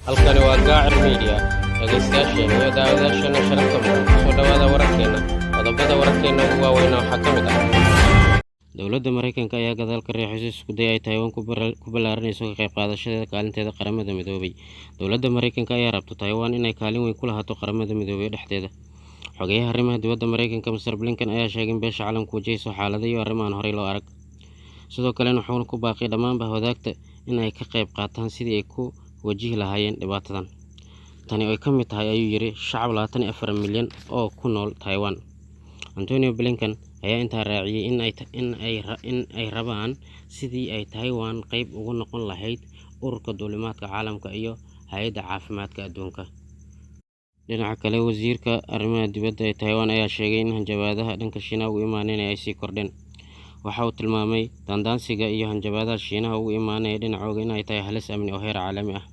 Halkani waa Gaacir Media. Dhageystayaasheena iyo daawadayaasheena sharafta badan. Soo dhawaada wararkeena. Qodobada wararkeena ugu waaweyn waxaa ka mid ah. Dowladda Mareykanka ayaa gadaal ka riixaysa isku day ay Taiwan ku ballaarinayso ka qayb qaadashadeeda kaalinteeda qaramada midoobay. Dowladda Mareykanka ayaa rabta Taiwan inay kaalin weyn ku lahaato qaramada midoobay dhexdeeda. Xogeyaha arrimaha dibadda Mareykanka Mr. Blinken ayaa sheegay in beesha caalamku wajahayso xaalado iyo arrimo aan horey loo arag. Sidoo kalena wuxuu ku baaqay dhammaanba wadaagta in ay ka qayb qaataan sidii ay ku wajihi lahaayeen dhibaatadan. Tani oo ka mid tahay ayuu yiri shacab 24 milyan oo ku nool Taiwan. Antonio Blinken ayaa intaa raaciyay in ay rabaan sidii ay Taiwan qayb uga noqon lahayd ururka duulimaadka caalamka iyo hay'adda caafimaadka adduunka. Dhinaca kale, wasiirka arrimaha dibadda ee Taiwan ayaa sheegay in hanjabaadaha dhanka Shiinaha uga imaanaya ay sii kordheen. Waxa uu tilmaamay daandaansiga iyo hanjabaadaha Shiinaha uga imaanaya dhinacooda in ay tahay halis amni oo heer caalami ah.